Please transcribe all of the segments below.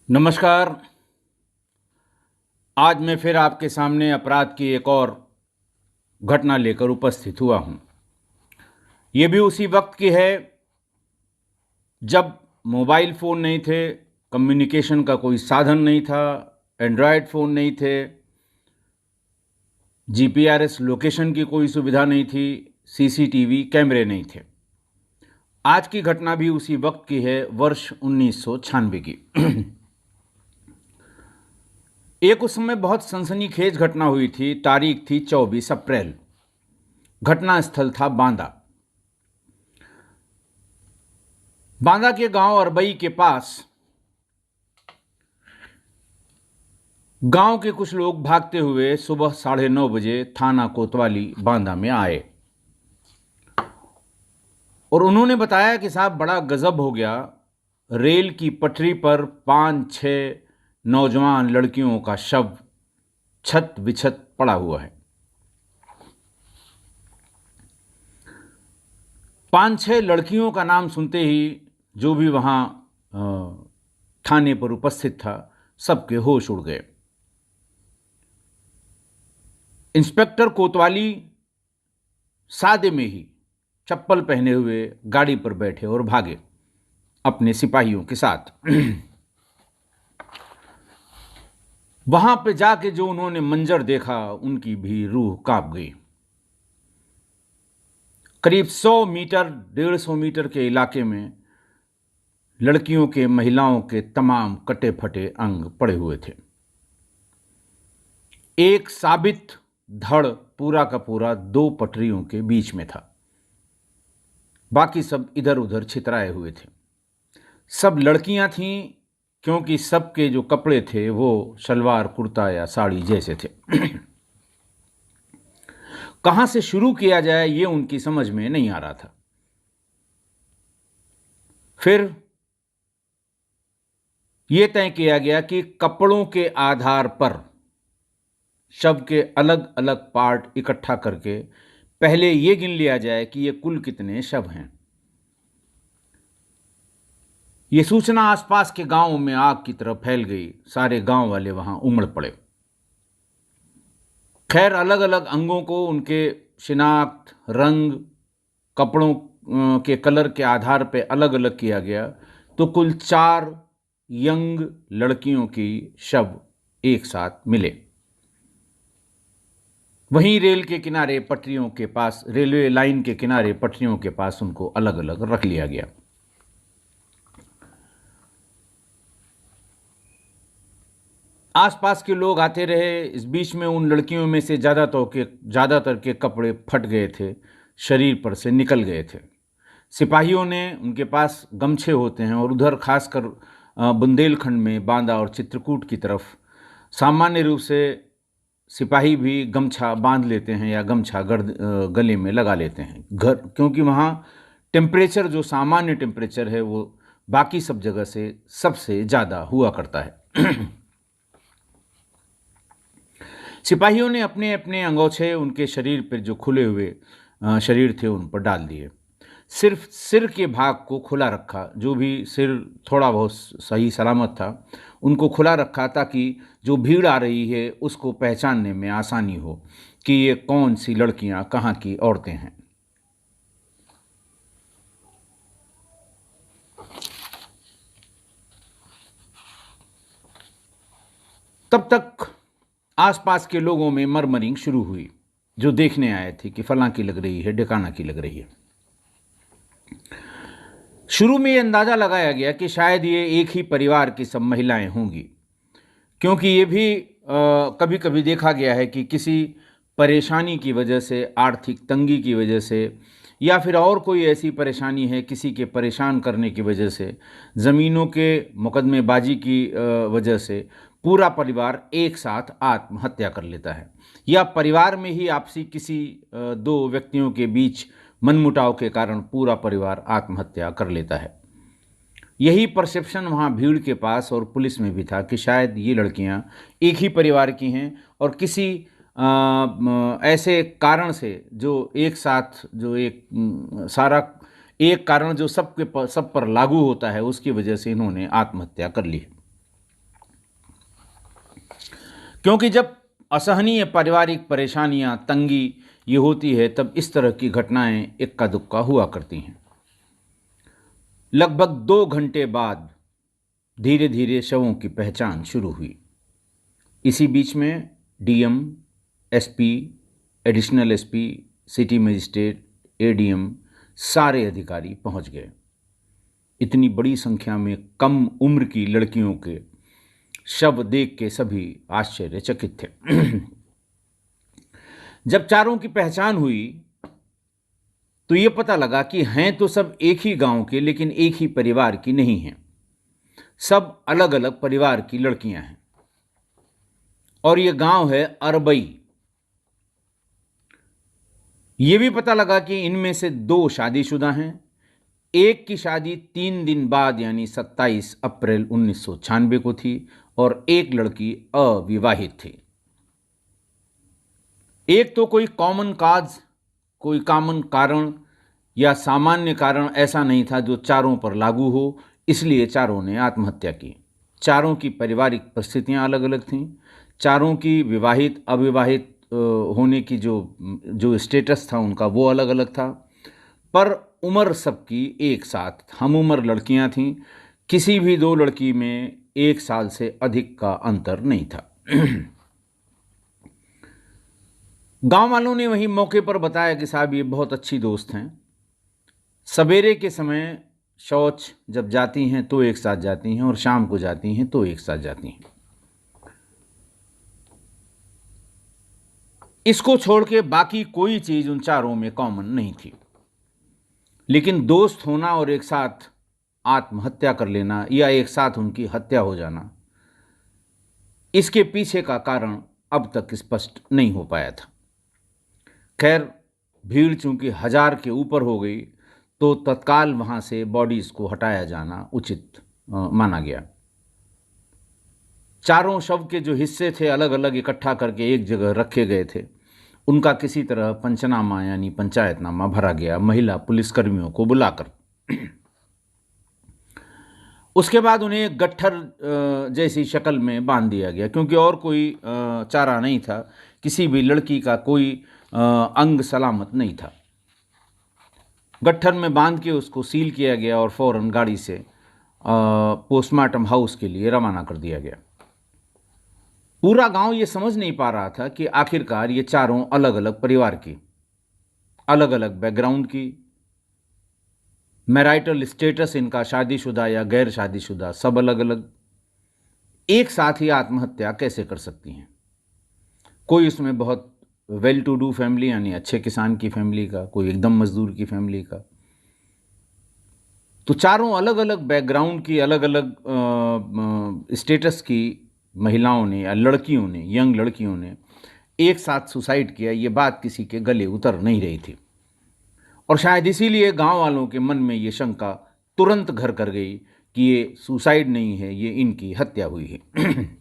नमस्कार। आज मैं फिर आपके सामने अपराध की एक और घटना लेकर उपस्थित हुआ हूं। ये भी उसी वक्त की है जब मोबाइल फ़ोन नहीं थे, कम्युनिकेशन का कोई साधन नहीं था, एंड्रॉयड फ़ोन नहीं थे, जीपीआरएस लोकेशन की कोई सुविधा नहीं थी, सीसीटीवी कैमरे नहीं थे। आज की घटना भी उसी वक्त की है, वर्ष 1996 की। एक उस समय बहुत सनसनीखेज घटना हुई थी। तारीख थी 24 अप्रैल। घटना स्थल था बांदा। बांदा के गांव अरबई के पास गांव के कुछ लोग भागते हुए सुबह 9:30 बजे थाना कोतवाली बांदा में आए और उन्होंने बताया कि साहब बड़ा गजब हो गया। रेल की पटरी पर 5-6 नौजवान लड़कियों का शव छत विछत पड़ा हुआ है। 5-6 लड़कियों का नाम सुनते ही जो भी वहां थाने पर उपस्थित था, सबके होश उड़ गए। इंस्पेक्टर कोतवाली सादे में ही चप्पल पहने हुए गाड़ी पर बैठे और भागे अपने सिपाहियों के साथ। वहां पे जाके जो उन्होंने मंजर देखा, उनकी भी रूह कांप गई। करीब 100 मीटर 150 मीटर के इलाके में लड़कियों के, महिलाओं के तमाम कटे फटे अंग पड़े हुए थे। एक साबित धड़ पूरा का पूरा 2 पटरियों के बीच में था। बाकी सब इधर उधर छितराए हुए थे। सब लड़कियां थीं, क्योंकि सबके जो कपड़े थे वो सलवार कुर्ता या साड़ी जैसे थे। कहां से शुरू किया जाए ये उनकी समझ में नहीं आ रहा था। फिर यह तय किया गया कि कपड़ों के आधार पर शव के अलग अलग पार्ट इकट्ठा करके पहले यह गिन लिया जाए कि ये कुल कितने शव हैं। यह सूचना आसपास के गांवों में आग की तरह फैल गई। सारे गांव वाले वहां उमड़ पड़े। खैर, अलग अलग अंगों को उनके शिनाख्त, रंग, कपड़ों के कलर के आधार पर अलग अलग किया गया, तो कुल 4 यंग लड़कियों की शव एक साथ मिले। वहीं रेल के किनारे पटरियों के पास, रेलवे लाइन के किनारे पटरियों के पास उनको अलग अलग रख लिया गया। आसपास के लोग आते रहे। इस बीच में उन लड़कियों में से ज़्यादातर के कपड़े फट गए थे, शरीर पर से निकल गए थे। सिपाहियों ने, उनके पास गमछे होते हैं और उधर खासकर बुंदेलखंड में, बांदा और चित्रकूट की तरफ सामान्य रूप से सिपाही भी गमछा बांध लेते हैं या गमछा गले में लगा लेते हैं, क्योंकि वहाँ टेम्परेचर, जो सामान्य टेम्परेचर है, वो बाकी सब जगह से सबसे ज़्यादा हुआ करता है। सिपाहियों ने अपने अपने अंगोछे उनके शरीर पर, जो खुले हुए शरीर थे, उन पर डाल दिए। सिर्फ सिर के भाग को खुला रखा। जो भी सिर थोड़ा बहुत सही सलामत था, उनको खुला रखा, ताकि जो भीड़ आ रही है उसको पहचानने में आसानी हो कि ये कौन सी लड़कियां, कहाँ की औरतें हैं। तब तक आसपास के लोगों में मरमरिंग शुरू हुई, जो देखने आए थे कि फलां की लग रही है, ढिकाना की लग रही है। शुरू में ये अंदाज़ा लगाया गया कि शायद ये एक ही परिवार की सब महिलाएं होंगी, क्योंकि ये भी कभी कभी देखा गया है कि किसी परेशानी की वजह से, आर्थिक तंगी की वजह से, या फिर और कोई ऐसी परेशानी है किसी के परेशान करने की वजह से, ज़मीनों के मुकदमेबाजी की वजह से पूरा परिवार एक साथ आत्महत्या कर लेता है, या परिवार में ही आपसी किसी 2 व्यक्तियों के बीच मनमुटाव के कारण पूरा परिवार आत्महत्या कर लेता है। यही परसेप्शन वहाँ भीड़ के पास और पुलिस में भी था कि शायद ये लड़कियाँ एक ही परिवार की हैं और किसी ऐसे कारण से, जो एक साथ, जो एक सारा एक कारण जो सब पर लागू होता है, उसकी वजह से इन्होंने आत्महत्या कर ली है। क्योंकि जब असहनीय पारिवारिक परेशानियां, तंगी ये होती है, तब इस तरह की घटनाएं इक्का दुक्का हुआ करती हैं। लगभग 2 घंटे बाद धीरे धीरे शवों की पहचान शुरू हुई। इसी बीच में DM, SP, additional SP, city magistrate, ADM सारे अधिकारी पहुंच गए। इतनी बड़ी संख्या में कम उम्र की लड़कियों के शव देख के सभी आश्चर्यचकित थे। जब चारों की पहचान हुई तो ये पता लगा कि हैं तो सब एक ही गांव के, लेकिन एक ही परिवार की नहीं हैं। सब अलग अलग परिवार की लड़कियां हैं और ये गांव है अरबई। ये भी पता लगा कि इनमें से 2 शादीशुदा हैं। एक की शादी 3 दिन बाद यानी 27 अप्रैल 1996 को थी और एक लड़की अविवाहित थी। एक तो कोई कॉमन कारण या सामान्य कारण ऐसा नहीं था जो चारों पर लागू हो, इसलिए चारों ने आत्महत्या की। चारों की पारिवारिक परिस्थितियां अलग अलग थीं। चारों की विवाहित अविवाहित होने की जो स्टेटस था उनका वो अलग अलग था, पर उम्र सबकी एक साथ, हम उम्र लड़कियां थीं। किसी भी 2 लड़की में 1 साल से अधिक का अंतर नहीं था। गांव वालों ने वहीं मौके पर बताया कि साहब ये बहुत अच्छी दोस्त हैं। सवेरे के समय शौच जब जाती हैं तो एक साथ जाती हैं और शाम को जाती हैं तो एक साथ जाती हैं। इसको छोड़ के बाकी कोई चीज़ उन चारों में कॉमन नहीं थी। लेकिन दोस्त होना और एक साथ आत्महत्या कर लेना या एक साथ उनकी हत्या हो जाना, इसके पीछे का कारण अब तक स्पष्ट नहीं हो पाया था। खैर, भीड़ चूंकि 1000 के ऊपर हो गई तो तत्काल वहाँ से बॉडीज़ को हटाया जाना उचित माना गया। चारों शव के जो हिस्से थे अलग अलग इकट्ठा करके एक जगह रखे गए थे। उनका किसी तरह पंचनामा यानी पंचायतनामा भरा गया, महिला पुलिसकर्मियों को बुलाकर। उसके बाद उन्हें गट्ठर जैसी शक्ल में बांध दिया गया, क्योंकि और कोई चारा नहीं था। किसी भी लड़की का कोई अंग सलामत नहीं था। गट्ठर में बांध के उसको सील किया गया और फौरन गाड़ी से पोस्टमार्टम हाउस के लिए रवाना कर दिया गया। पूरा गांव ये समझ नहीं पा रहा था कि आखिरकार ये चारों अलग अलग परिवार की, अलग अलग बैकग्राउंड की, मैराइटल स्टेटस इनका शादीशुदा या गैर शादीशुदा, सब अलग अलग, एक साथ ही आत्महत्या कैसे कर सकती हैं। कोई उसमें बहुत वेल टू डू फैमिली यानी अच्छे किसान की फैमिली का, कोई एकदम मजदूर की फैमिली का। तो चारों अलग अलग बैकग्राउंड की, अलग अलग स्टेटस की महिलाओं ने या लड़कियों ने, यंग लड़कियों ने एक साथ सुसाइड किया। ये बात किसी के गले उतर नहीं रही थी और शायद इसीलिए गांव वालों के मन में ये शंका तुरंत घर कर गई कि ये सुसाइड नहीं है, ये इनकी हत्या हुई है।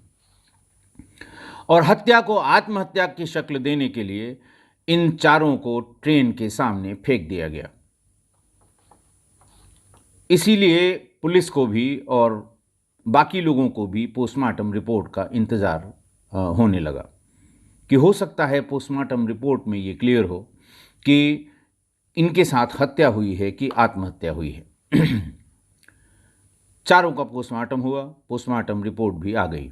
और हत्या को आत्महत्या की शक्ल देने के लिए इन चारों को ट्रेन के सामने फेंक दिया गया। इसीलिए पुलिस को भी और बाकी लोगों को भी पोस्टमार्टम रिपोर्ट का इंतज़ार होने लगा कि हो सकता है पोस्टमार्टम रिपोर्ट में ये क्लियर हो कि इनके साथ हत्या हुई है कि आत्महत्या हुई है। चारों का पोस्टमार्टम हुआ, पोस्टमार्टम रिपोर्ट भी आ गई।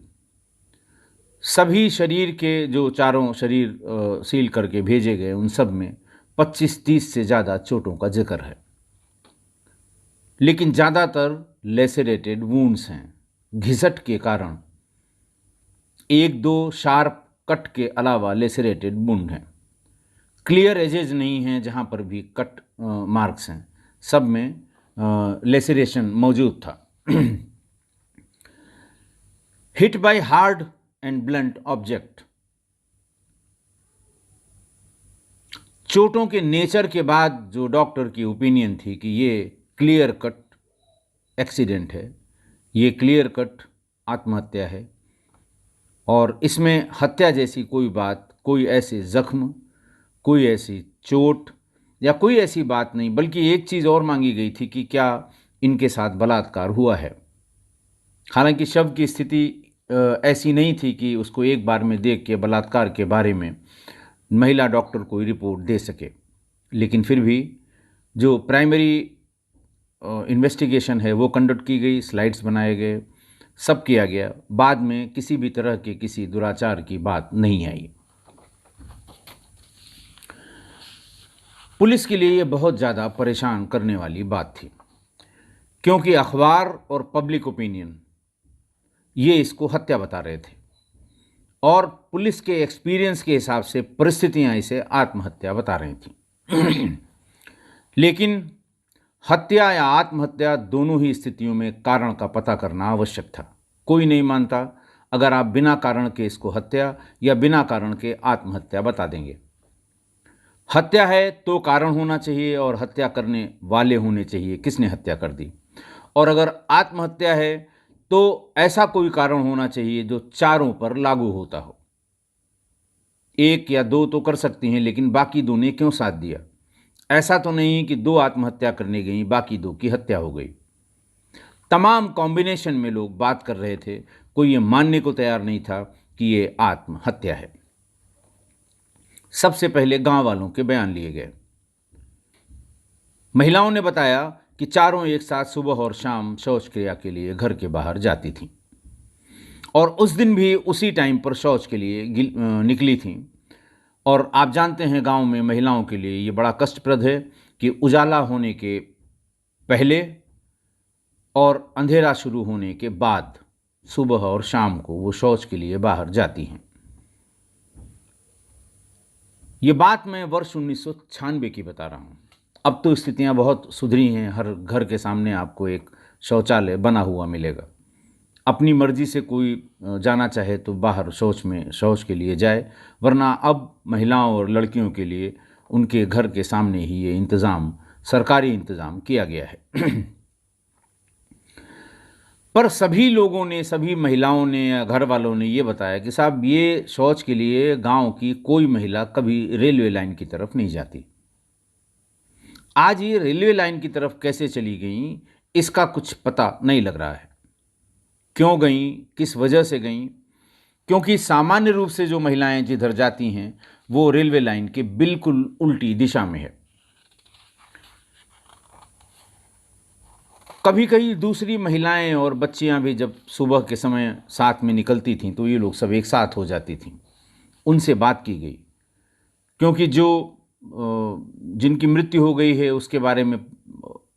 सभी शरीर के जो चारों शरीर सील करके भेजे गए उन सब में 25-30 से ज़्यादा चोटों का जिक्र है, लेकिन ज़्यादातर लेसरेटेड वूंड्स हैं। घिसट के कारण 1-2 शार्प कट के अलावा लेसरेटेड वुंड हैं। क्लियर एजेज नहीं हैं जहाँ पर भी कट मार्क्स हैं, सब में लेसरेशन मौजूद था। Hit by hard and blunt object. चोटों के नेचर के बाद जो डॉक्टर की ओपिनियन थी कि ये क्लियर कट एक्सीडेंट है, ये क्लियर कट आत्महत्या है और इसमें हत्या जैसी कोई बात, कोई ऐसे जख्म, कोई ऐसी चोट या कोई ऐसी बात नहीं, बल्कि एक चीज़ और मांगी गई थी कि क्या इनके साथ बलात्कार हुआ है। हालांकि शव की स्थिति ऐसी नहीं थी कि उसको एक बार में देख के बलात्कार के बारे में महिला डॉक्टर कोई रिपोर्ट दे सके। लेकिन फिर भी जो प्राइमरी इन्वेस्टिगेशन है वो कंडक्ट की गई, स्लाइड्स बनाए गए, सब किया गया। बाद में किसी भी तरह के किसी दुराचार की बात नहीं आई। पुलिस के लिए ये बहुत ज़्यादा परेशान करने वाली बात थी, क्योंकि अखबार और पब्लिक ओपिनियन ये इसको हत्या बता रहे थे और पुलिस के एक्सपीरियंस के हिसाब से परिस्थितियां इसे आत्महत्या बता रही थी। लेकिन हत्या या आत्महत्या दोनों ही स्थितियों में कारण का पता करना आवश्यक था। कोई नहीं मानता अगर आप बिना कारण के इसको हत्या या बिना कारण के आत्महत्या बता देंगे। हत्या है तो कारण होना चाहिए और हत्या करने वाले होने चाहिए, किसने हत्या कर दी। और अगर आत्महत्या है तो ऐसा कोई कारण होना चाहिए जो चारों पर लागू होता हो। एक या दो तो कर सकती हैं, लेकिन बाकी दो ने क्यों साथ दिया? ऐसा तो नहीं कि दो आत्महत्या करने गई, बाकी दो की हत्या हो गई। तमाम कॉम्बिनेशन में लोग बात कर रहे थे, कोई ये मानने को तैयार नहीं था कि ये आत्महत्या है। सबसे पहले गांव वालों के बयान लिए गए। महिलाओं ने बताया कि चारों एक साथ सुबह और शाम शौच क्रिया के लिए घर के बाहर जाती थीं और उस दिन भी उसी टाइम पर शौच के लिए निकली थीं। और आप जानते हैं गांव में महिलाओं के लिए ये बड़ा कष्टप्रद है कि उजाला होने के पहले और अंधेरा शुरू होने के बाद सुबह और शाम को वो शौच के लिए बाहर जाती हैं। ये बात मैं वर्ष 1996 की बता रहा हूँ। अब तो स्थितियाँ बहुत सुधरी हैं, हर घर के सामने आपको एक शौचालय बना हुआ मिलेगा। अपनी मर्जी से कोई जाना चाहे तो बाहर शौच के लिए जाए, वरना अब महिलाओं और लड़कियों के लिए उनके घर के सामने ही ये इंतज़ाम, सरकारी इंतज़ाम किया गया है। पर सभी लोगों ने, सभी महिलाओं ने या घर वालों ने ये बताया कि साहब ये शौच के लिए गांव की कोई महिला कभी रेलवे लाइन की तरफ नहीं जाती। आज ये रेलवे लाइन की तरफ कैसे चली गई इसका कुछ पता नहीं लग रहा है। क्यों गई, किस वजह से गई? क्योंकि सामान्य रूप से जो महिलाएं जिधर जाती हैं वो रेलवे लाइन के बिल्कुल उल्टी दिशा में है। कभी कभी दूसरी महिलाएं और बच्चियां भी जब सुबह के समय साथ में निकलती थीं तो ये लोग सब एक साथ हो जाती थीं। उनसे बात की गई, क्योंकि जो जिनकी मृत्यु हो गई है उसके बारे में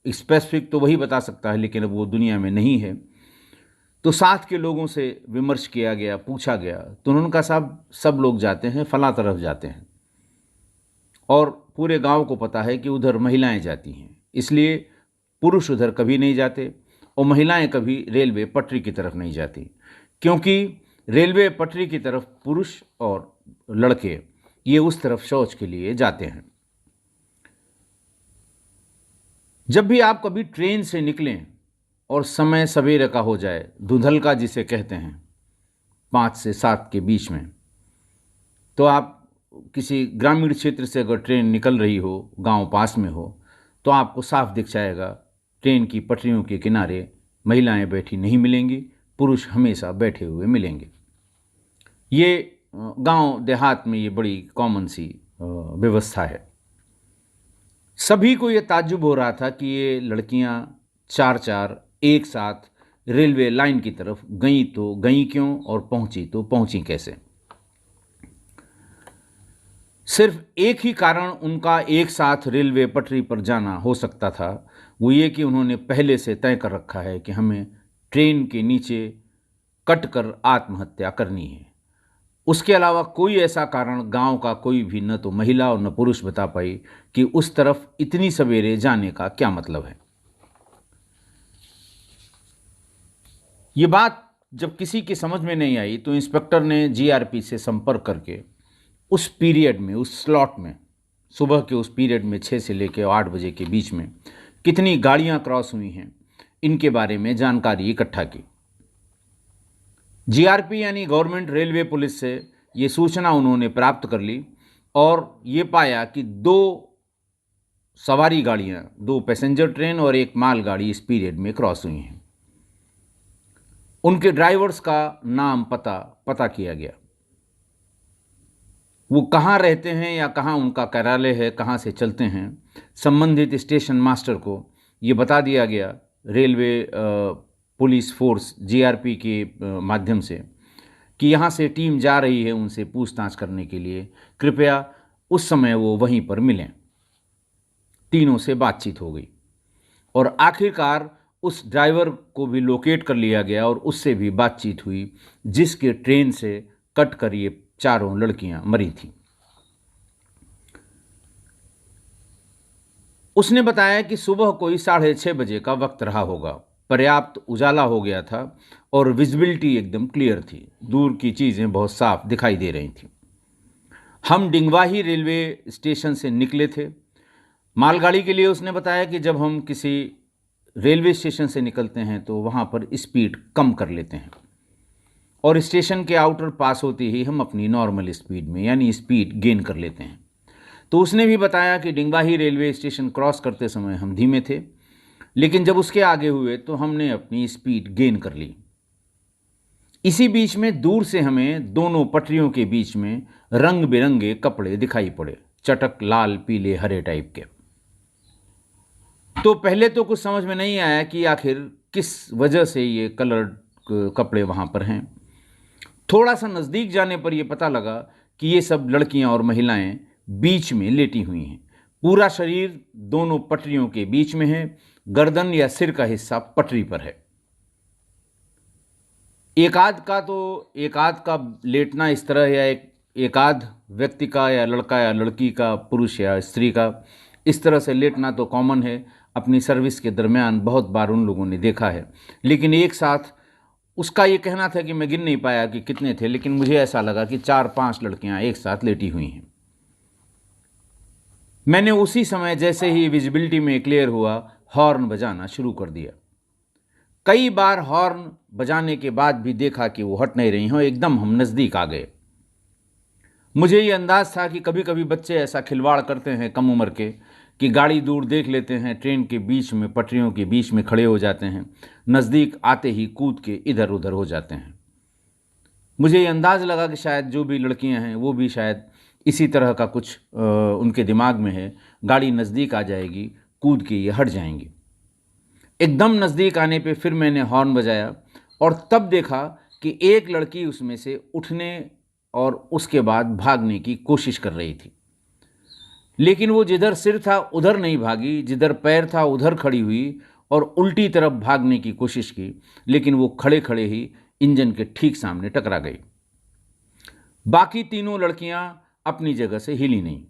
स्पेसिफिक तो वही बता सकता है, लेकिन अब वो दुनिया में नहीं है। तो साथ के लोगों से विमर्श किया गया, पूछा गया, तो उन्होंने कहा साहब सब लोग जाते हैं, फला तरफ जाते हैं और पूरे गांव को पता है कि उधर महिलाएं जाती हैं, इसलिए पुरुष उधर कभी नहीं जाते और महिलाएं कभी रेलवे पटरी की तरफ नहीं जाती, क्योंकि रेलवे पटरी की तरफ पुरुष और लड़के ये उस तरफ शौच के लिए जाते हैं। जब भी आप कभी ट्रेन से निकलें और समय सवेरे का हो जाए, धुंधल का जिसे कहते हैं 5 से 7 के बीच में, तो आप किसी ग्रामीण क्षेत्र से अगर ट्रेन निकल रही हो, गांव पास में हो, तो आपको साफ दिख जाएगा ट्रेन की पटरियों के किनारे महिलाएं बैठी नहीं मिलेंगी, पुरुष हमेशा बैठे हुए मिलेंगे। ये गांव देहात में ये बड़ी कॉमन सी व्यवस्था है। सभी को ये ताज्जुब हो रहा था कि ये लड़कियां चार चार एक साथ रेलवे लाइन की तरफ गई तो गई क्यों और पहुंची तो पहुंची कैसे। सिर्फ एक ही कारण उनका एक साथ रेलवे पटरी पर जाना हो सकता था, वो ये कि उन्होंने पहले से तय कर रखा है कि हमें ट्रेन के नीचे कट कर आत्महत्या करनी है। उसके अलावा कोई ऐसा कारण गांव का कोई भी न तो महिला और न पुरुष बता पाई कि उस तरफ इतनी सवेरे जाने का क्या मतलब है। ये बात जब किसी की समझ में नहीं आई तो इंस्पेक्टर ने जीआरपी से संपर्क करके उस पीरियड में, उस स्लॉट में, सुबह के उस पीरियड में 6 से लेकर 8 बजे के बीच में कितनी गाड़ियां क्रॉस हुई हैं इनके बारे में जानकारी इकट्ठा की। जीआरपी यानी गवर्नमेंट रेलवे पुलिस से ये सूचना उन्होंने प्राप्त कर ली और ये पाया कि 2 सवारी गाड़ियां, 2 पैसेंजर ट्रेन और 1 माल गाड़ी इस पीरियड में क्रॉस हुई हैं। उनके ड्राइवर्स का नाम पता किया गया। वो कहाँ रहते हैं या कहाँ उनका कार्यालय है, कहाँ से चलते हैं, संबंधित स्टेशन मास्टर को ये बता दिया गया रेलवे पुलिस फोर्स जीआरपी के माध्यम से कि यहाँ से टीम जा रही है उनसे पूछताछ करने के लिए, कृपया उस समय वो वहीं पर मिलें। तीनों से बातचीत हो गई और आखिरकार उस ड्राइवर को भी लोकेट कर लिया गया और उससे भी बातचीत हुई जिसके ट्रेन से कट कर ये चारों लड़कियां मरी थीं। उसने बताया कि सुबह कोई 6:30 बजे का वक्त रहा होगा, पर्याप्त उजाला हो गया था और विजिबिलिटी एकदम क्लियर थी, दूर की चीज़ें बहुत साफ दिखाई दे रही थीं। हम डिंगवाही रेलवे स्टेशन से निकले थे मालगाड़ी के लिए। उसने बताया कि जब हम किसी रेलवे स्टेशन से निकलते हैं तो वहाँ पर स्पीड कम कर लेते हैं और स्टेशन के आउटर पास होते ही हम अपनी नॉर्मल स्पीड में यानी स्पीड गेन कर लेते हैं। तो उसने भी बताया कि डिंगवाही रेलवे स्टेशन क्रॉस करते समय हम धीमे थे, लेकिन जब उसके आगे हुए तो हमने अपनी स्पीड गेन कर ली। इसी बीच में दूर से हमें दोनों पटरियों के बीच में रंग बिरंगे कपड़े दिखाई पड़े, चटक लाल पीले हरे टाइप के। तो पहले तो कुछ समझ में नहीं आया कि आखिर किस वजह से ये कलर्ड कपड़े वहाँ पर हैं। थोड़ा सा नज़दीक जाने पर यह पता लगा कि ये सब लड़कियां और महिलाएं बीच में लेटी हुई हैं। पूरा शरीर दोनों पटरियों के बीच में है, गर्दन या सिर का हिस्सा पटरी पर है। एक आध का लेटना इस तरह या एक आध व्यक्ति का या लड़का या लड़की का, पुरुष या स्त्री का इस तरह से लेटना तो कॉमन है, अपनी सर्विस के दरमियान बहुत बार उन लोगों ने देखा है। लेकिन एक साथ उसका ये कहना था कि मैं गिन नहीं पाया कि कितने थे, लेकिन मुझे ऐसा लगा कि 4-5 लड़कियां एक साथ लेटी हुई हैं। मैंने उसी समय जैसे ही विजिबिलिटी में क्लियर हुआ हॉर्न बजाना शुरू कर दिया। कई बार हॉर्न बजाने के बाद भी देखा कि वो हट नहीं रही हैं। एकदम हम नज़दीक आ गए। मुझे ये अंदाज़ था कि कभी कभी बच्चे ऐसा खिलवाड़ करते हैं कम उम्र के कि गाड़ी दूर देख लेते हैं, ट्रेन के बीच में पटरियों के बीच में खड़े हो जाते हैं, नज़दीक आते ही कूद के इधर उधर हो जाते हैं। मुझे ये अंदाज़ लगा कि शायद जो भी लड़कियां हैं वो भी शायद इसी तरह का कुछ उनके दिमाग में है, गाड़ी नज़दीक आ जाएगी, कूद के ये हट जाएंगी। एकदम नज़दीक आने पे फिर मैंने हॉर्न बजाया और तब देखा कि एक लड़की उसमें से उठने और उसके बाद भागने की कोशिश कर रही थी, लेकिन वो जिधर सिर था उधर नहीं भागी, जिधर पैर था उधर खड़ी हुई और उल्टी तरफ भागने की कोशिश की, लेकिन वो खड़े खड़े ही इंजन के ठीक सामने टकरा गई। बाकी तीनों लड़कियां अपनी जगह से हिली नहीं।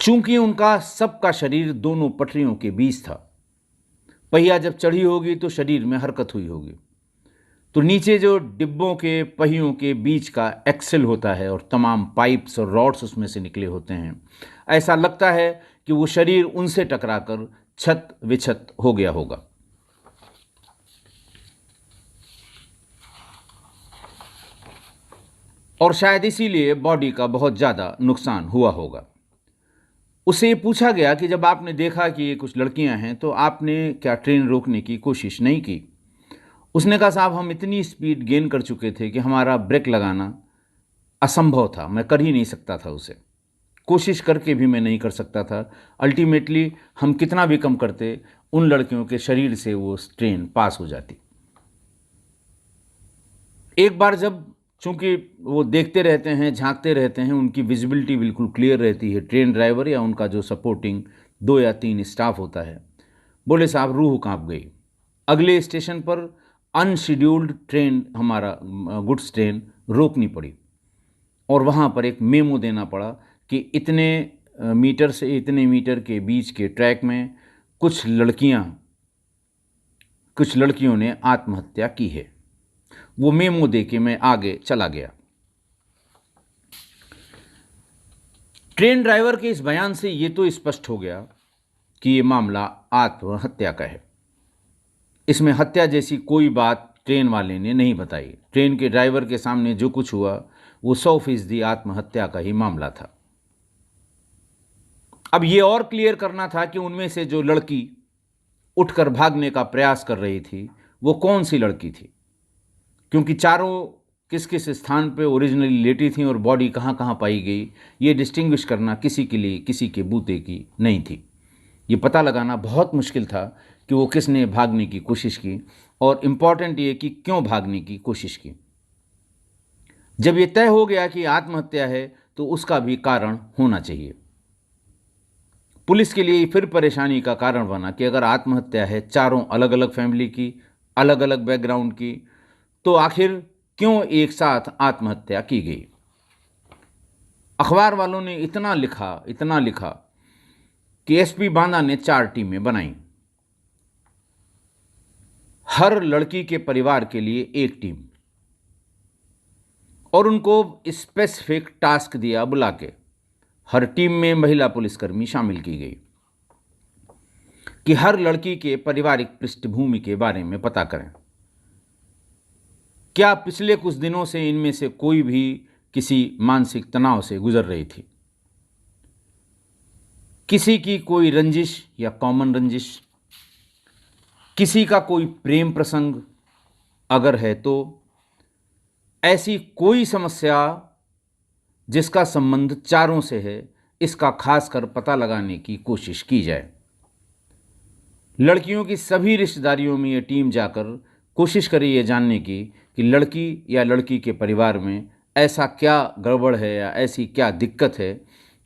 चूंकि उनका सबका शरीर दोनों पटरियों के बीच था, पहिया जब चढ़ी होगी तो शरीर में हरकत हुई होगी, तो नीचे जो डिब्बों के पहियों के बीच का एक्सेल होता है और तमाम पाइप्स और रॉड्स उसमें से निकले होते हैं, ऐसा लगता है कि वो शरीर उनसे टकराकर छत विछत हो गया होगा। और शायद इसीलिए बॉडी का बहुत ज़्यादा नुकसान हुआ होगा। उससे ये पूछा गया कि जब आपने देखा कि ये कुछ लड़कियां हैं तो आपने क्या ट्रेन रोकने की कोशिश नहीं की? उसने कहा, साहब हम इतनी स्पीड गेन कर चुके थे कि हमारा ब्रेक लगाना असंभव था, मैं कर ही नहीं सकता था उसे, कोशिश करके भी मैं नहीं कर सकता था। अल्टीमेटली हम कितना भी कम करते, उन लड़कियों के शरीर से वो ट्रेन पास हो जाती। एक बार जब, चूंकि वो देखते रहते हैं, झांकते रहते हैं, उनकी विजिबिलिटी बिल्कुल क्लियर रहती है, ट्रेन ड्राइवर या उनका जो सपोर्टिंग 2 या 3 स्टाफ होता है, बोले साहब रूह कांप गई। अगले स्टेशन पर अनशेड्यूल्ड ट्रेन, हमारा गुड्स ट्रेन रोकनी पड़ी और वहाँ पर एक मेमो देना पड़ा कि इतने मीटर से इतने मीटर के बीच के ट्रैक में कुछ लड़कियों ने आत्महत्या की है। वो मेमो दे के मैं आगे चला गया। ट्रेन ड्राइवर के इस बयान से ये तो स्पष्ट हो गया कि ये मामला आत्महत्या का है। इसमें हत्या जैसी कोई बात ट्रेन वाले ने नहीं बताई। ट्रेन के ड्राइवर के सामने जो कुछ हुआ वो 100% आत्महत्या का ही मामला था। अब ये और क्लियर करना था कि उनमें से जो लड़की उठकर भागने का प्रयास कर रही थी वो कौन सी लड़की थी, क्योंकि चारों किस किस स्थान पे ओरिजिनली लेटी थी और बॉडी कहाँ कहाँ पाई गई, ये डिस्टिंग्विश करना किसी के लिए किसी के बूते की नहीं थी। ये पता लगाना बहुत मुश्किल था कि वो किसने भागने की कोशिश की, और इम्पॉर्टेंट ये कि क्यों भागने की कोशिश की। जब ये तय हो गया कि आत्महत्या है तो उसका भी कारण होना चाहिए। पुलिस के लिए फिर परेशानी का कारण बना कि अगर आत्महत्या है चारों अलग अलग फैमिली की, अलग अलग बैकग्राउंड की, तो आखिर क्यों एक साथ आत्महत्या की गई। अखबार वालों ने इतना लिखा कि एसपी बांदा ने 4 टीमें बनाई, हर लड़की के परिवार के लिए एक टीम, और उनको स्पेसिफिक टास्क दिया बुला के। हर टीम में महिला पुलिसकर्मी शामिल की गई कि हर लड़की के पारिवारिक पृष्ठभूमि के बारे में पता करें। क्या पिछले कुछ दिनों से इनमें से कोई भी किसी मानसिक तनाव से गुजर रही थी, किसी की कोई रंजिश या कॉमन रंजिश, किसी का कोई प्रेम प्रसंग अगर है तो ऐसी कोई समस्या जिसका संबंध चारों से है, इसका खासकर पता लगाने की कोशिश की जाए। लड़कियों की सभी रिश्तेदारियों में ये टीम जाकर कोशिश करे ये जानने की कि लड़की या लड़की के परिवार में ऐसा क्या गड़बड़ है या ऐसी क्या दिक्कत है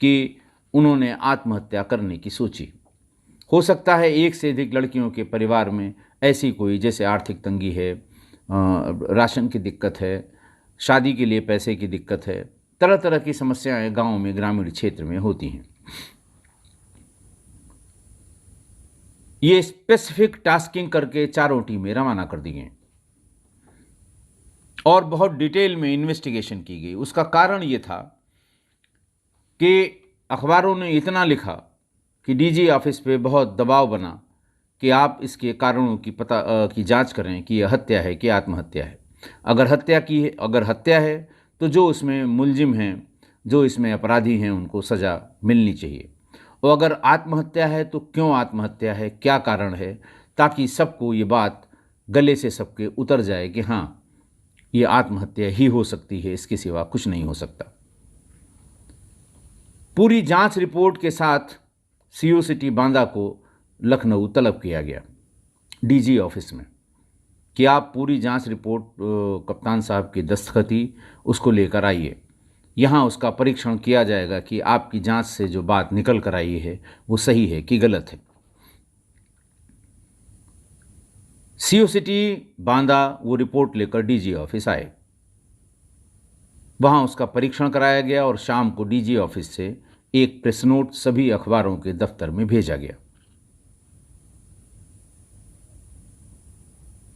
कि उन्होंने आत्महत्या करने की सोची। हो सकता है एक से अधिक लड़कियों के परिवार में ऐसी कोई, जैसे आर्थिक तंगी है, राशन की दिक्कत है, शादी के लिए पैसे की दिक्कत है, तरह तरह की समस्याएं गांव में, ग्रामीण क्षेत्र में होती हैं। ये स्पेसिफिक टास्किंग करके चारों टीमें रवाना कर दी गई और बहुत डिटेल में इन्वेस्टिगेशन की गई। उसका कारण ये था कि अखबारों ने इतना लिखा कि डीजी ऑफिस पे बहुत दबाव बना कि आप इसके कारणों की जांच करें कि यह हत्या है कि आत्महत्या है। अगर हत्या है तो जो इसमें मुलजिम हैं, जो इसमें अपराधी हैं, उनको सज़ा मिलनी चाहिए, और अगर आत्महत्या है तो क्यों आत्महत्या है, क्या कारण है, ताकि सबको ये बात गले से सबके उतर जाए कि हाँ, ये आत्महत्या ही हो सकती है, इसके सिवा कुछ नहीं हो सकता। पूरी जांच रिपोर्ट के साथ सीओ सिटी बांदा को लखनऊ तलब किया गया डीजी ऑफिस में कि आप पूरी जांच रिपोर्ट कप्तान साहब की दस्तखती उसको लेकर आइए, यहाँ उसका परीक्षण किया जाएगा कि आपकी जांच से जो बात निकल कर आई है वो सही है कि गलत है। सीओ सिटी बांदा वो रिपोर्ट लेकर डीजी ऑफिस आए, वहाँ उसका परीक्षण कराया गया और शाम को डीजी ऑफिस से एक प्रेस नोट सभी अखबारों के दफ्तर में भेजा गया।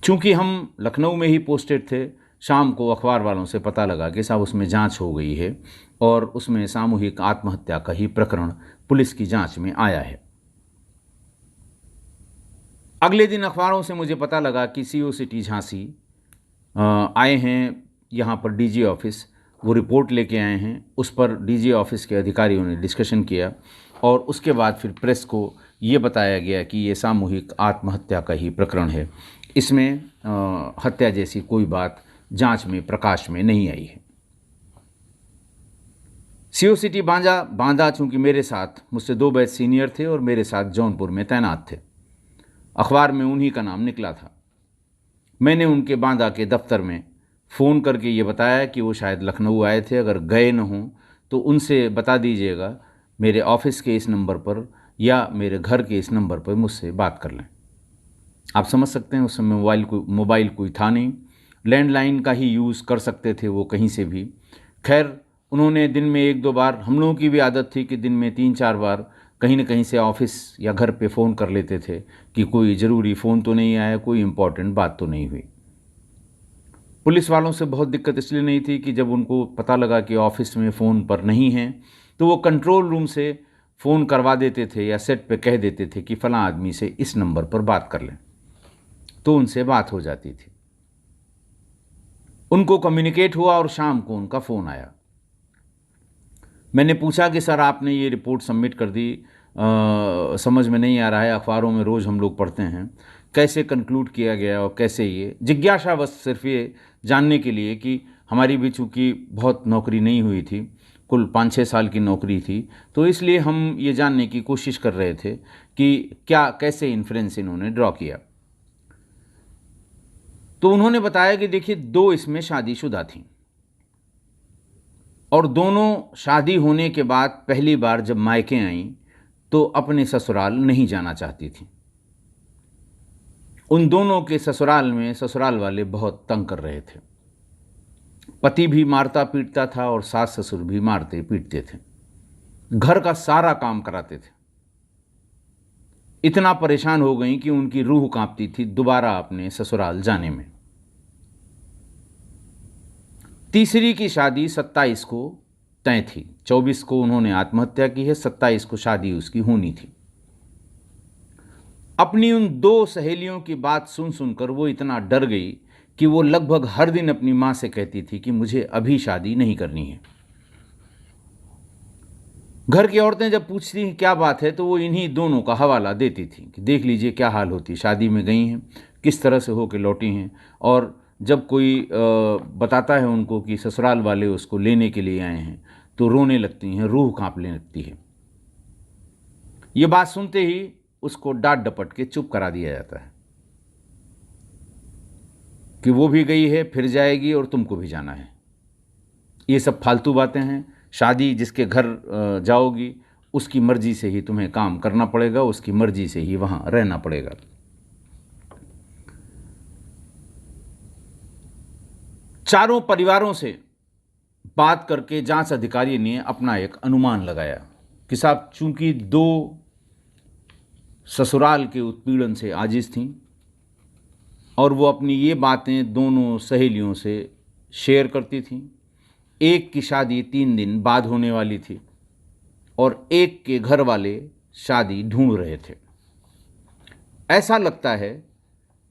चूंकि हम लखनऊ में ही पोस्टेड थे, शाम को अखबार वालों से पता लगा कि साहब उसमें जांच हो गई है और उसमें सामूहिक आत्महत्या का ही प्रकरण पुलिस की जांच में आया है। अगले दिन अखबारों से मुझे पता लगा कि सीओ सिटी झांसी आए हैं यहाँ पर डीजी ऑफिस, वो रिपोर्ट लेके आए हैं। उस पर डीजी ऑफिस के अधिकारियों ने डिस्कशन किया और उसके बाद फिर प्रेस को ये बताया गया कि ये सामूहिक आत्महत्या का ही प्रकरण है, इसमें हत्या जैसी कोई बात जांच में प्रकाश में नहीं आई है। सीओ सिटी बांदा चूँकि मेरे साथ, मुझसे 2 बैच सीनियर थे और मेरे साथ जौनपुर में तैनात थे, अखबार में उन्हीं का नाम निकला था। मैंने उनके बांदा के दफ्तर में फ़ोन करके ये बताया कि वो शायद लखनऊ आए थे, अगर गए न हों तो उनसे बता दीजिएगा मेरे ऑफिस के इस नंबर पर या मेरे घर के इस नंबर पर मुझसे बात कर लें। आप समझ सकते हैं उस समय मोबाइल कोई था नहीं, लैंडलाइन का ही यूज़ कर सकते थे वो कहीं से भी। खैर, उन्होंने दिन में 1-2 बार, हम लोगों की भी आदत थी कि दिन में 3-4 बार कहीं न कहीं से ऑफिस या घर पे फ़ोन कर लेते थे कि कोई ज़रूरी फ़ोन तो नहीं आया, कोई इम्पॉर्टेंट बात तो नहीं हुई। पुलिस वालों से बहुत दिक्कत इसलिए नहीं थी कि जब उनको पता लगा कि ऑफिस में फ़ोन पर नहीं हैं तो वो कंट्रोल रूम से फ़ोन करवा देते थे या सेट पे कह देते थे कि फ़लाँ आदमी से इस नंबर पर बात कर लें, तो उनसे बात हो जाती थी। उनको कम्युनिकेट हुआ और शाम को उनका फ़ोन आया। मैंने पूछा कि सर आपने ये रिपोर्ट सबमिट कर दी, समझ में नहीं आ रहा है, अखबारों में रोज़ हम लोग पढ़ते हैं कैसे कंक्लूड किया गया और कैसे, ये जिज्ञासावश सिर्फ ये जानने के लिए कि हमारी भी चूँकि बहुत नौकरी नहीं हुई थी, कुल 5-6 साल की नौकरी थी, तो इसलिए हम ये जानने की कोशिश कर रहे थे कि क्या कैसे इन्फ्रेंस इन्होंने ड्रॉ किया। तो उन्होंने बताया कि देखिए 2 इसमें शादीशुदा थीं और दोनों शादी होने के बाद पहली बार जब मायके आईं तो अपने ससुराल नहीं जाना चाहती थीं। उन दोनों के ससुराल में ससुराल वाले बहुत तंग कर रहे थे। पति भी मारता पीटता था और सास ससुर भी मारते पीटते थे, घर का सारा काम कराते थे। इतना परेशान हो गई कि उनकी रूह कांपती थी दोबारा अपने ससुराल जाने में। तीसरी की शादी 27 को तय थी, 24 को उन्होंने आत्महत्या की है, 27 को शादी उसकी होनी थी। अपनी उन 2 सहेलियों की बात सुन सुनकर वो इतना डर गई कि वो लगभग हर दिन अपनी माँ से कहती थी कि मुझे अभी शादी नहीं करनी है। घर की औरतें जब पूछती हैं क्या बात है तो वो इन्हीं दोनों का हवाला देती थी कि देख लीजिए क्या हाल होती, शादी में गई हैं, किस तरह से होकर लौटी हैं, और जब कोई बताता है उनको कि ससुराल वाले उसको लेने के लिए आए हैं तो रोने लगती हैं, रूह कांपने लगती है। ये बात सुनते ही उसको डांट डपट के चुप करा दिया जाता है कि वो भी गई है, फिर जाएगी और तुमको भी जाना है। ये सब फालतू बातें हैं। शादी जिसके घर जाओगी उसकी मर्जी से ही तुम्हें काम करना पड़ेगा, उसकी मर्जी से ही वहाँ रहना पड़ेगा। चारों परिवारों से बात करके जांच अधिकारी ने अपना एक अनुमान लगाया कि साहब चूंकि 2 ससुराल के उत्पीड़न से आजिज थीं और वो अपनी ये बातें दोनों सहेलियों से शेयर करती थीं। एक की शादी 3 दिन बाद होने वाली थी और एक के घर वाले शादी ढूंढ रहे थे। ऐसा लगता है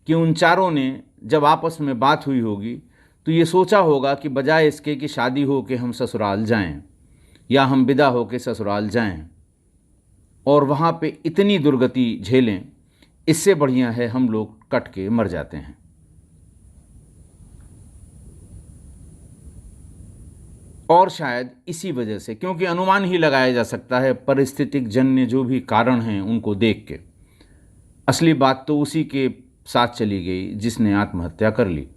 कि उन चारों ने जब आपस में बात हुई होगी तो ये सोचा होगा कि बजाय इसके कि शादी हो के हम ससुराल जाएं या हम विदा हो के ससुराल जाएं और वहाँ पे इतनी दुर्गति झेलें, इससे बढ़िया है हम लोग कट के मर जाते हैं। और शायद इसी वजह से, क्योंकि अनुमान ही लगाया जा सकता है परिस्थितिक जन्य जो भी कारण हैं उनको देख के, असली बात तो उसी के साथ चली गई जिसने आत्महत्या कर ली।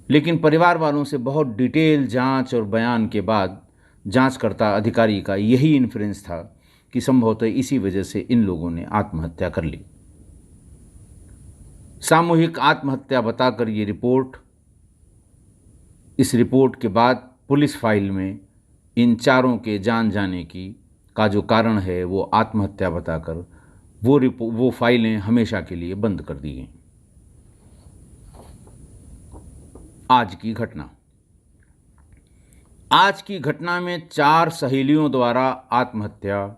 लेकिन परिवार वालों से बहुत डिटेल जांच और बयान के बाद जांचकर्ता अधिकारी का यही इन्फ्रेंस था कि संभवतः इसी वजह से इन लोगों ने आत्महत्या कर ली। सामूहिक आत्महत्या बताकर ये रिपोर्ट, इस रिपोर्ट के बाद पुलिस फाइल में इन चारों के जान जाने की का जो कारण है वो आत्महत्या बताकर वो फाइलें हमेशा के लिए बंद कर दी गई। आज की घटना, आज की घटना में 4 सहेलियों द्वारा आत्महत्या,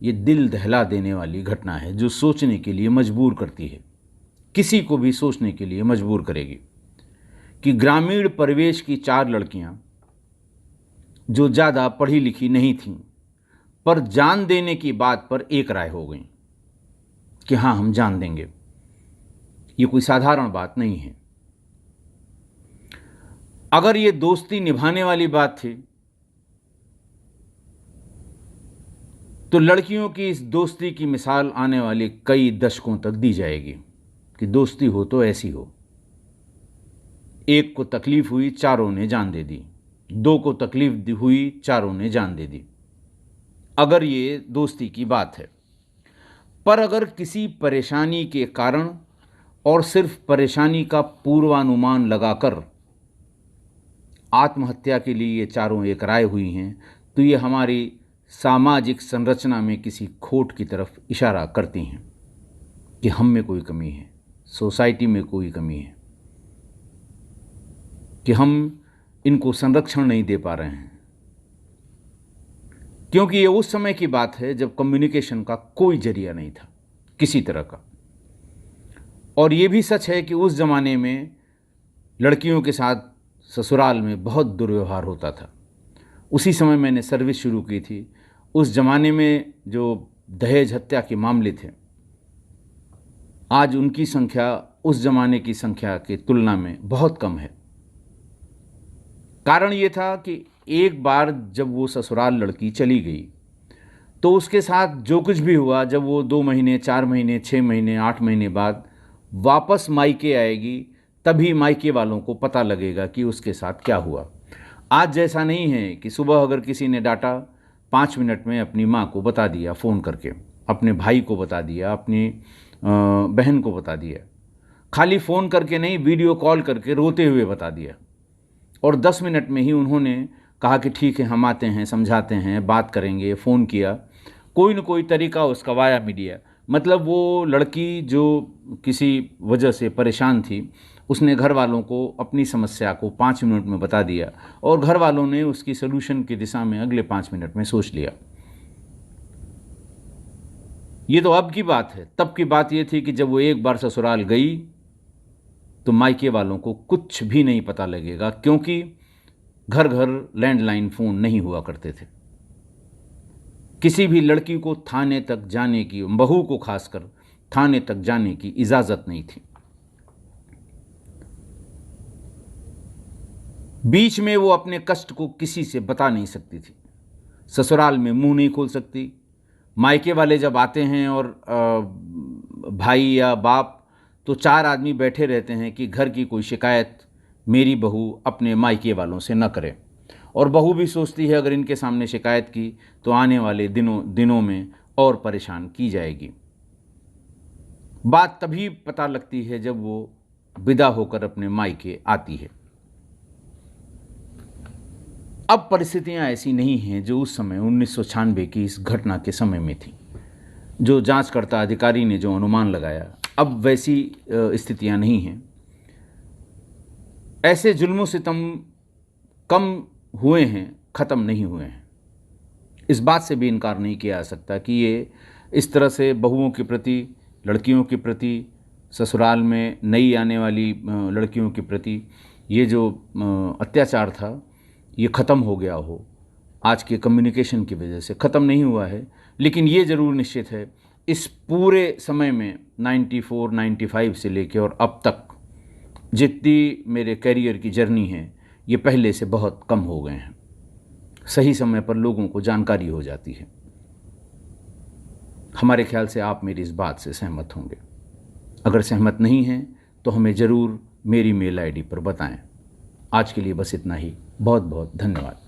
ये दिल दहला देने वाली घटना है जो सोचने के लिए मजबूर करती है, किसी को भी सोचने के लिए मजबूर करेगी कि ग्रामीण परिवेश की 4 लड़कियां जो ज़्यादा पढ़ी लिखी नहीं थीं पर जान देने की बात पर एक राय हो गई कि हाँ हम जान देंगे। ये कोई साधारण बात नहीं है। अगर ये दोस्ती निभाने वाली बात थी तो लड़कियों की इस दोस्ती की मिसाल आने वाले कई दशकों तक दी जाएगी कि दोस्ती हो तो ऐसी हो। एक को तकलीफ हुई, चारों ने जान दे दी, 2 को तकलीफ हुई, चारों ने जान दे दी, अगर ये दोस्ती की बात है। पर अगर किसी परेशानी के कारण और सिर्फ परेशानी का पूर्वानुमान लगाकर आत्महत्या के लिए ये चारों एक राय हुई हैं तो ये हमारी सामाजिक संरचना में किसी खोट की तरफ इशारा करती हैं कि हम में कोई कमी है, सोसाइटी में कोई कमी है, कि हम इनको संरक्षण नहीं दे पा रहे हैं। क्योंकि ये उस समय की बात है जब कम्युनिकेशन का कोई जरिया नहीं था किसी तरह का। और ये भी सच है कि उस ज़माने में लड़कियों के साथ ससुराल में बहुत दुर्व्यवहार होता था। उसी समय मैंने सर्विस शुरू की थी। उस ज़माने में जो दहेज हत्या के मामले थे, आज उनकी संख्या उस ज़माने की संख्या की तुलना में बहुत कम है। कारण ये था कि एक बार जब वो ससुराल लड़की चली गई तो उसके साथ जो कुछ भी हुआ, जब वो 2 महीने, 4 महीने, 6 महीने, 8 महीने बाद वापस मायके आएगी, तभी मायके वालों को पता लगेगा कि उसके साथ क्या हुआ। आज जैसा नहीं है कि सुबह अगर किसी ने डांटा, 5 मिनट में अपनी माँ को बता दिया फ़ोन करके, अपने भाई को बता दिया, अपनी बहन को बता दिया। खाली फ़ोन करके नहीं, वीडियो कॉल करके रोते हुए बता दिया, और 10 मिनट में ही उन्होंने कहा कि ठीक है, हम आते हैं, समझाते हैं, बात करेंगे। फ़ोन किया, कोई न कोई तरीका उसका वाया मीडिया। मतलब वो लड़की जो किसी वजह से परेशान थी, उसने घर वालों को अपनी समस्या को 5 मिनट में बता दिया, और घर वालों ने उसकी सलूशन की दिशा में अगले 5 मिनट में सोच लिया। ये तो अब की बात है। तब की बात ये थी कि जब वो एक बार ससुराल गई तो मायके वालों को कुछ भी नहीं पता लगेगा, क्योंकि घर घर लैंडलाइन फ़ोन नहीं हुआ करते थे। किसी भी लड़की को थाने तक जाने की, बहू को खासकर थाने तक जाने की इजाज़त नहीं थी। बीच में वो अपने कष्ट को किसी से बता नहीं सकती थी, ससुराल में मुंह नहीं खोल सकती। मायके वाले जब आते हैं और भाई या बाप, तो 4 आदमी बैठे रहते हैं कि घर की कोई शिकायत मेरी बहू अपने मायके वालों से न करे, और बहू भी सोचती है अगर इनके सामने शिकायत की तो आने वाले दिनों में और परेशान की जाएगी। बात तभी पता लगती है जब वो विदा होकर अपने मायके आती है। अब परिस्थितियां ऐसी नहीं हैं जो उस समय 1996 की इस घटना के समय में थी। जो जांचकर्ता अधिकारी ने जो अनुमान लगाया, अब वैसी स्थितियां नहीं हैं। ऐसे जुल्म सितम कम हुए हैं, ख़त्म नहीं हुए हैं। इस बात से भी इनकार नहीं किया जा सकता कि ये इस तरह से बहुओं के प्रति, लड़कियों के प्रति, ससुराल में नई आने वाली लड़कियों के प्रति ये जो अत्याचार था, ये ख़त्म हो गया हो। आज के कम्युनिकेशन की वजह से ख़त्म नहीं हुआ है, लेकिन ये ज़रूर निश्चित है, इस पूरे समय में 94, 95 से लेकर और अब तक जितनी मेरे करियर की जर्नी है, ये पहले से बहुत कम हो गए हैं। सही समय पर लोगों को जानकारी हो जाती है। हमारे ख्याल से आप मेरी इस बात से सहमत होंगे। अगर सहमत नहीं हैं तो हमें ज़रूर मेरी मेल आईडी पर बताएं। आज के लिए बस इतना ही। बहुत बहुत धन्यवाद।